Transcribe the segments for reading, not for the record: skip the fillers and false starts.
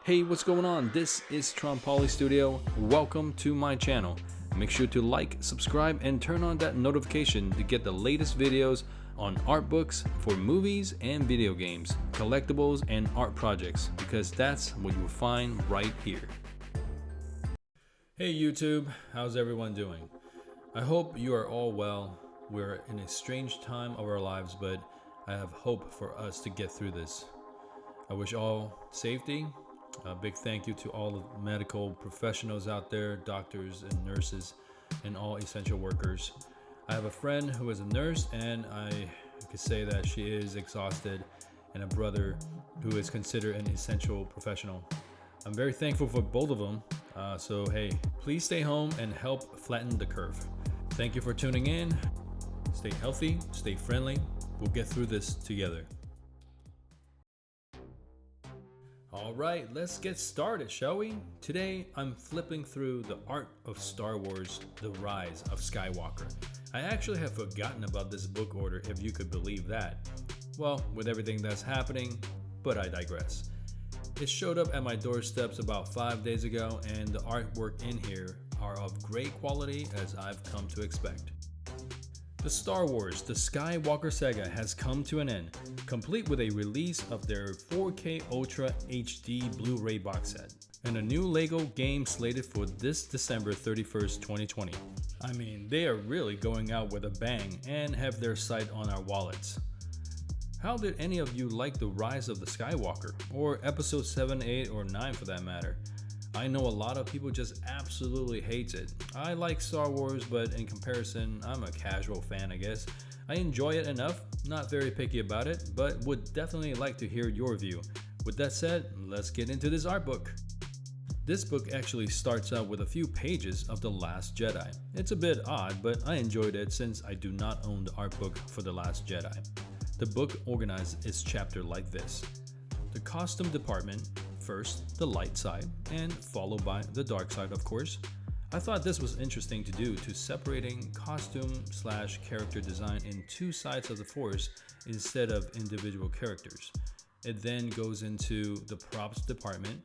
Hey, what's going on? This is Poly Studio. Welcome to my channel. Make sure to like, subscribe, and turn on that notification to get the latest videos on art books for movies and video games, collectibles, and art projects, because that's what you'll find right here. Hey YouTube, how's everyone doing? I hope you are all well. We're in a strange time of our lives, but I have hope for us to get through this. I wish all safety. A big thank you to all the medical professionals out there, doctors and nurses, and all essential workers. I have a friend who is a nurse, and I could say that she is exhausted, and a brother who is considered an essential professional. I'm very thankful for both of them. So hey, please stay home and help flatten the curve. Thank you for tuning in. Stay healthy, stay friendly. We'll get through this together. All right, let's get started, shall we? Today, I'm flipping through The Art of Star Wars, The Rise of Skywalker. I actually have forgotten about this book order, if you could believe that. Well, with everything that's happening, but I digress. It showed up at my doorsteps about 5 days ago, and the artwork in here are of great quality, as I've come to expect. The Star Wars The Skywalker saga has come to an end, complete with a release of their 4K Ultra HD Blu-ray box set, and a new LEGO game slated for this December 31st, 2020. I mean, they are really going out with a bang and have their sight on our wallets. How did any of you like The Rise of the Skywalker, or episode 7, 8, or 9 for that matter? I know a lot of people just absolutely hates it. I like Star Wars, but in comparison, I'm a casual fan, I guess. I enjoy it enough, not very picky about it, but would definitely like to hear your view. With that said, let's get into this art book. This book actually starts out with a few pages of The Last Jedi. It's a bit odd, but I enjoyed it since I do not own the art book for The Last Jedi. The book organizes its chapter like this. The costume department, first the light side, and followed by the dark side, of course. I thought this was interesting to do, to separating costume/character design in two sides of the force instead of individual characters. It then goes into the props department,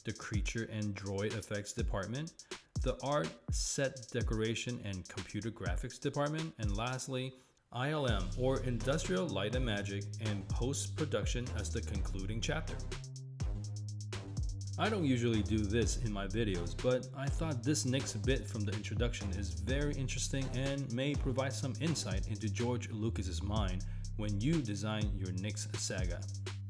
the creature and droid effects department, the art, set decoration, and computer graphics department, and lastly, ILM, or Industrial Light and Magic, and post-production as the concluding chapter. I don't usually do this in my videos, but I thought this next bit from the introduction is very interesting and may provide some insight into George Lucas's mind when you design your next saga.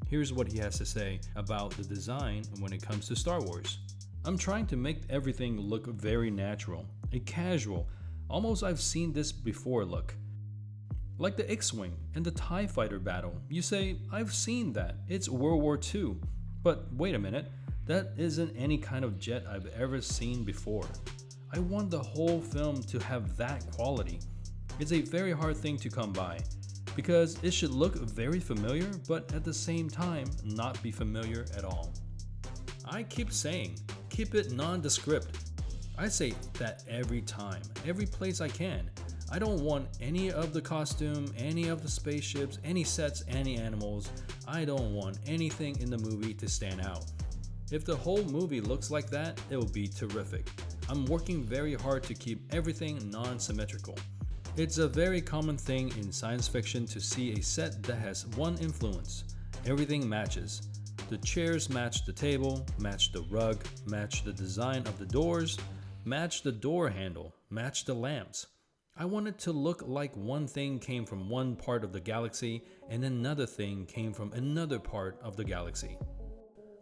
Here's what he has to say about the design when it comes to Star Wars. I'm trying to make everything look very natural, a casual, almost I've seen this before look. Like the X-Wing and the TIE Fighter battle. You say, I've seen that, it's World War II. But wait a minute, that isn't any kind of jet I've ever seen before. I want the whole film to have that quality. It's a very hard thing to come by, because it should look very familiar, but at the same time not be familiar at all. I keep saying, keep it nondescript. I say that every time, every place I can. I don't want any of the costume, any of the spaceships, any sets, any animals. I don't want anything in the movie to stand out. If the whole movie looks like that, it will be terrific. I'm working very hard to keep everything non-symmetrical. It's a very common thing in science fiction to see a set that has one influence. Everything matches. The chairs match the table, match the rug, match the design of the doors, match the door handle, match the lamps. I want it to look like one thing came from one part of the galaxy and another thing came from another part of the galaxy.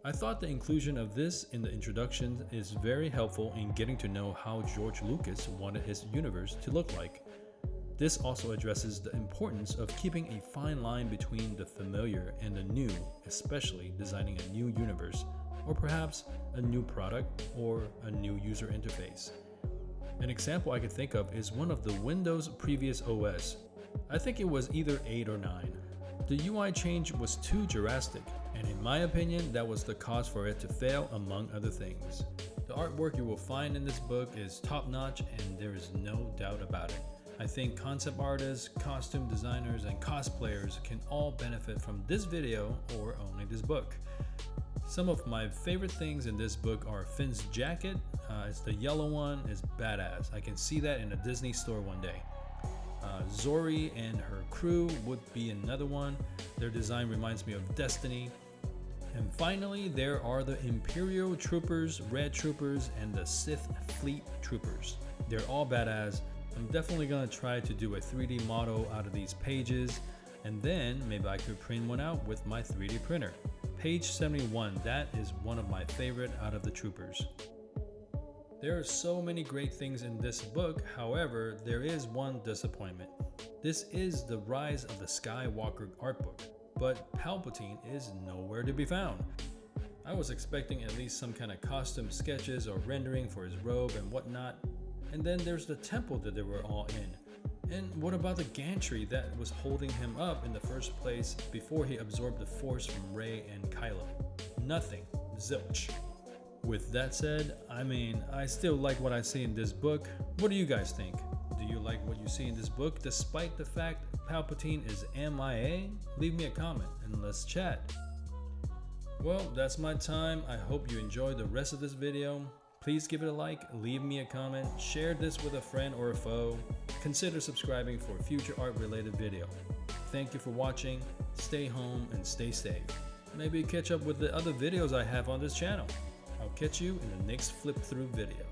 I thought the inclusion of this in the introduction is very helpful in getting to know how George Lucas wanted his universe to look like. This also addresses the importance of keeping a fine line between the familiar and the new, especially designing a new universe, or perhaps a new product or a new user interface. An example I could think of is one of the Windows previous OS. I think it was either 8 or 9. The UI change was too drastic, and in my opinion, that was the cause for it to fail, among other things. The artwork you will find in this book is top-notch, and there is no doubt about it. I think concept artists, costume designers, and cosplayers can all benefit from this video or owning this book. Some of my favorite things in this book are Finn's jacket. It's the yellow one, is badass. I can see that in a Disney store one day. Zori and her crew would be another one. Their design reminds me of Destiny. And finally, there are the Imperial Troopers, Red Troopers, and the Sith Fleet Troopers. They're all badass. I'm definitely gonna try to do a 3D model out of these pages, and then maybe I could print one out with my 3D printer. Page 71, that is one of my favorite out of the Troopers. There are so many great things in this book, however, there is one disappointment. This is the Rise of the Skywalker art book, but Palpatine is nowhere to be found. I was expecting at least some kind of costume sketches or rendering for his robe and whatnot, and then there's the temple that they were all in. And what about the gantry that was holding him up in the first place before he absorbed the Force from Rey and Kylo? Nothing. Zilch. With that said, I still like what I see in this book. What do you guys think? Do you like what you see in this book despite the fact Palpatine is MIA? Leave me a comment and let's chat. Well, that's my time. I hope you enjoyed the rest of this video. Please give it a like, leave me a comment, share this with a friend or a foe. Consider subscribing for a future art related video. Thank you for watching. Stay home and stay safe. Maybe catch up with the other videos I have on this channel. I'll catch you in the next flip through video.